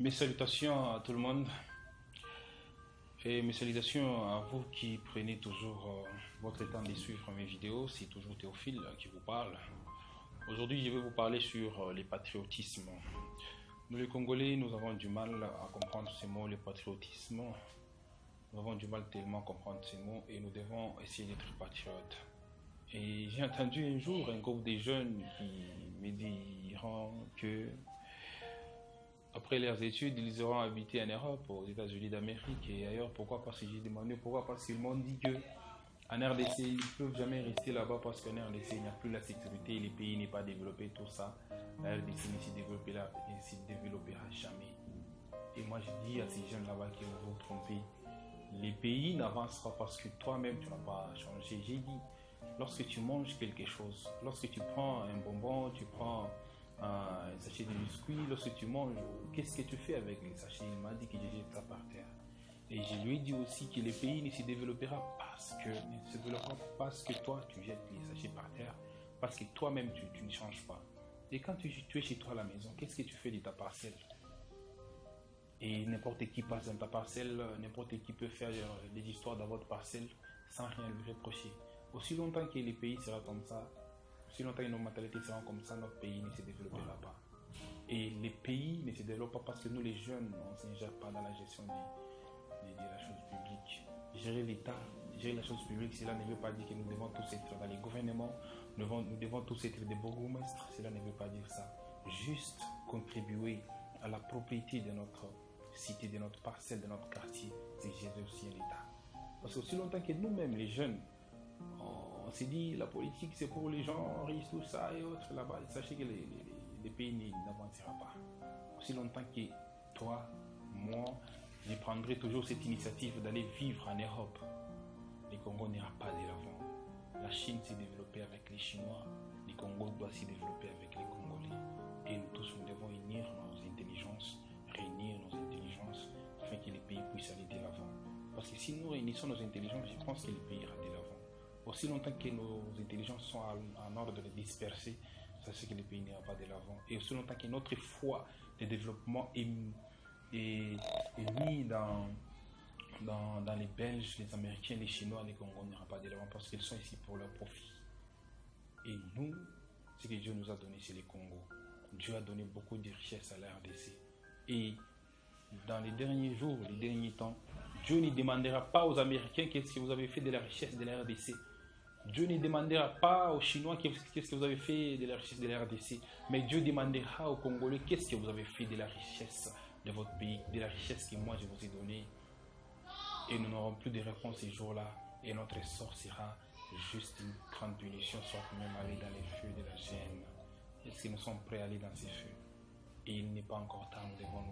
Mes salutations à tout le monde et mes salutations à vous qui prenez toujours votre temps de suivre mes vidéos. C'est toujours Théophile qui vous parle. Aujourd'hui, je vais vous parler sur les patriotismes. Nous les Congolais, nous avons du mal à comprendre ces mots, le patriotisme. Nous avons du mal tellement à comprendre ces mots et nous devons essayer d'être patriotes. Et j'ai entendu un jour un groupe de jeunes qui me diront que après leurs études, ils auront habité en Europe, aux États-Unis d'Amérique et ailleurs. Pourquoi? Parce que j'ai demandé pourquoi. Parce qu'ils m'ont dit que en RDC, ils ne peuvent jamais rester là-bas parce qu'en RDC, il n'y a plus la sécurité, le pays n'est pas développé, tout ça. La RDC ne se développera jamais. Et moi, je dis à ces jeunes là-bas que vous vous trompez. Les pays n'avancent pas parce que toi-même, tu n'as pas changé. J'ai dit, lorsque tu manges quelque chose, lorsque tu prends un bonbon, tu prends un sachet de biscuits, lorsque tu manges, qu'est-ce que tu fais avec les sachets? Il m'a dit que je jette ça par terre. Et je lui ai dit aussi que le pays ne se développera parce que toi tu jettes les sachets par terre, parce que toi-même tu ne changes pas. Et quand tu es chez toi à la maison, qu'est-ce que tu fais de ta parcelle? Et n'importe qui passe dans ta parcelle, n'importe qui peut faire des histoires dans votre parcelle sans rien lui reprocher. Aussi longtemps que le pays sera comme ça, aussi longtemps que nos mentalités seront comme ça, notre pays ne se développera pas. Et les pays ne se développent pas parce que nous les jeunes, on ne s'ingère pas dans la gestion de la chose publique. Gérer l'État, gérer la chose publique, cela ne veut pas dire que nous devons tous être dans les gouvernements, nous devons tous être des bourgmestres, cela ne veut pas dire ça. Juste contribuer à la propriété de notre cité, de notre parcelle, de notre quartier, c'est gérer aussi l'État. Parce que aussi longtemps que nous-mêmes, les jeunes, on s'est dit la politique c'est pour les gens riches, tout ça et autres là-bas, sachez que les pays n'avancera pas. Aussi longtemps que toi, moi, je prendrai toujours cette initiative d'aller vivre en Europe. Le Congo n'ira pas de l'avant. La Chine s'est développée avec les Chinois. Le Congo doit se développer avec les Congolais. Et nous tous, nous devons unir nos intelligences, réunir nos intelligences, afin que les pays puissent aller de l'avant. Parce que si nous réunissons nos intelligences, je pense que le pays ira de l'avant. Aussi longtemps que nos intelligences sont en ordre de disperser, ça c'est que le pays n'ira pas de l'avant. Et aussi longtemps que notre foi de développement est mis dans les Belges, les Américains, les Chinois, les Congolais n'ira pas de l'avant parce qu'ils sont ici pour leur profit. Et nous, ce que Dieu nous a donné, c'est les Congo. Dieu a donné beaucoup de richesses à la RDC. Et dans les derniers jours, les derniers temps, Dieu ne demandera pas aux Américains qu'est-ce que vous avez fait de la richesse de la RDC. Dieu ne demandera pas aux Chinois qu'est-ce que vous avez fait de la richesse de la RDC. Mais Dieu demandera aux Congolais qu'est-ce que vous avez fait de la richesse de votre pays, de la richesse que moi je vous ai donnée. Et nous n'aurons plus de réponse ces jours-là. Et notre sort sera juste une grande punition, soit même aller dans les feux de la gêne. Est-ce que nous sommes prêts à aller dans ces feux? Et il n'est pas encore tard, nous devons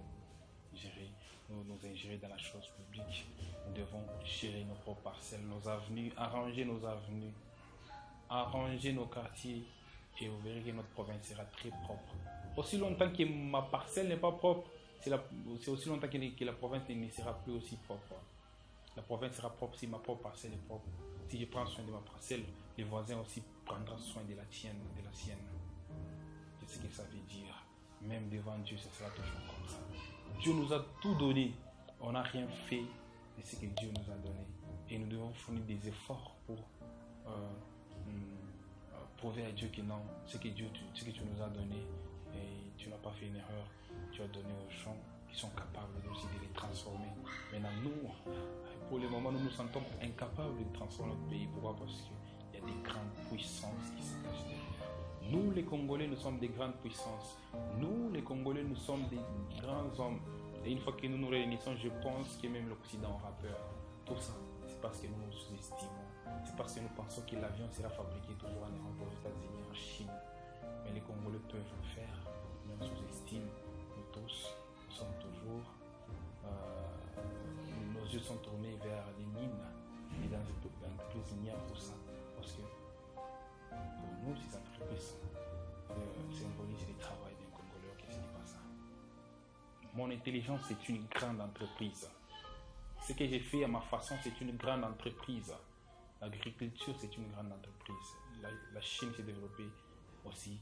nous ingérer dans la chose publique. Nous devons gérer nos propres parcelles, nos avenues, arranger nos avenues, arranger nos quartiers. Et vous verrez que notre province sera très propre. Aussi longtemps que ma parcelle n'est pas propre, c'est aussi longtemps que la province ne sera plus aussi propre. La province sera propre si ma propre parcelle est propre. Si je prends soin de ma parcelle, les voisins aussi prendront soin de la tienne, de la sienne. C'est ce que ça veut dire. Même devant Dieu, ce sera toujours comme ça. Dieu nous a tout donné. On n'a rien fait de ce que Dieu nous a donné. Et nous devons fournir des efforts pour prouver à Dieu que non, ce que tu nous as donné, et tu n'as pas fait une erreur. Tu as donné aux gens qui sont capables aussi de les transformer. Maintenant, nous, pour le moment, nous nous sentons incapables de transformer notre pays. Pourquoi? Parce qu'il y a des grandes puissances qui se cachent derrière. Nous, les Congolais, nous sommes des grandes puissances. Nous, les Congolais, nous sommes des grands hommes. Et une fois que nous nous réunissons, je pense que même l'Occident aura peur. Tout ça, c'est parce que nous nous sous-estimons. C'est parce que nous pensons que l'avion sera fabriqué toujours en Europe, aux États-Unis, en Chine. Mais les Congolais peuvent le faire. Mais on sous-estime. Nous tous, nous sommes toujours... nos yeux sont tournés vers les mines. Et dans l'entreprise, il n'y a pour ça. Parce que pour nous, ces entreprises symbolisent le travail d'un Congolais, ok, ce n'est pas ça. Mon intelligence, c'est une grande entreprise. Ce que j'ai fait à ma façon, c'est une grande entreprise. L'agriculture, c'est une grande entreprise. La Chine s'est développée aussi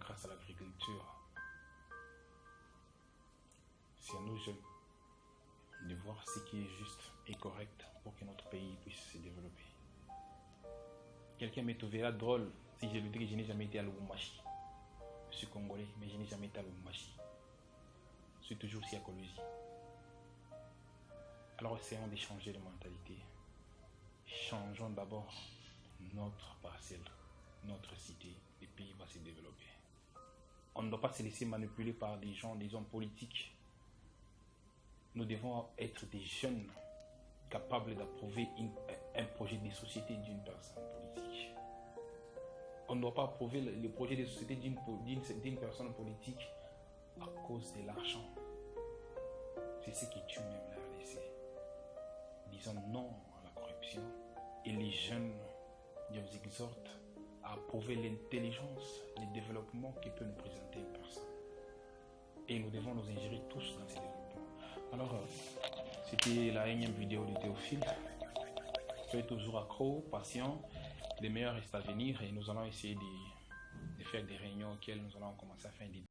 grâce à l'agriculture. c'est à nous jeunes de voir ce qui est juste et correct pour que notre pays puisse se développer. Quelqu'un me trouvera drôle si je lui dis que je n'ai jamais été à Lubumbashi. Je suis congolais, mais je n'ai jamais été à Lubumbashi. Je suis toujours ici à Kolwezi. Alors essayons de changer de mentalité. Changeons d'abord notre parcelle, notre cité. Le pays va se développer. On ne doit pas se laisser manipuler par des gens, des hommes politiques. Nous devons être des jeunes capables d'approuver un projet de société d'une personne politique. On ne doit pas approuver le projet de société d'une personne politique à cause de l'argent. C'est ce qui tue même la RDC. Disons non à la corruption. Et les jeunes, je vous exhorte à approuver l'intelligence, le développement que peut nous présenter une personne. Et nous devons nous ingérer tous dans ces développements. Alors, c'était la énième vidéo de Théophile. Soyez toujours accro, patient. Le meilleur reste à venir et nous allons essayer de faire des réunions auxquelles nous allons commencer à faire des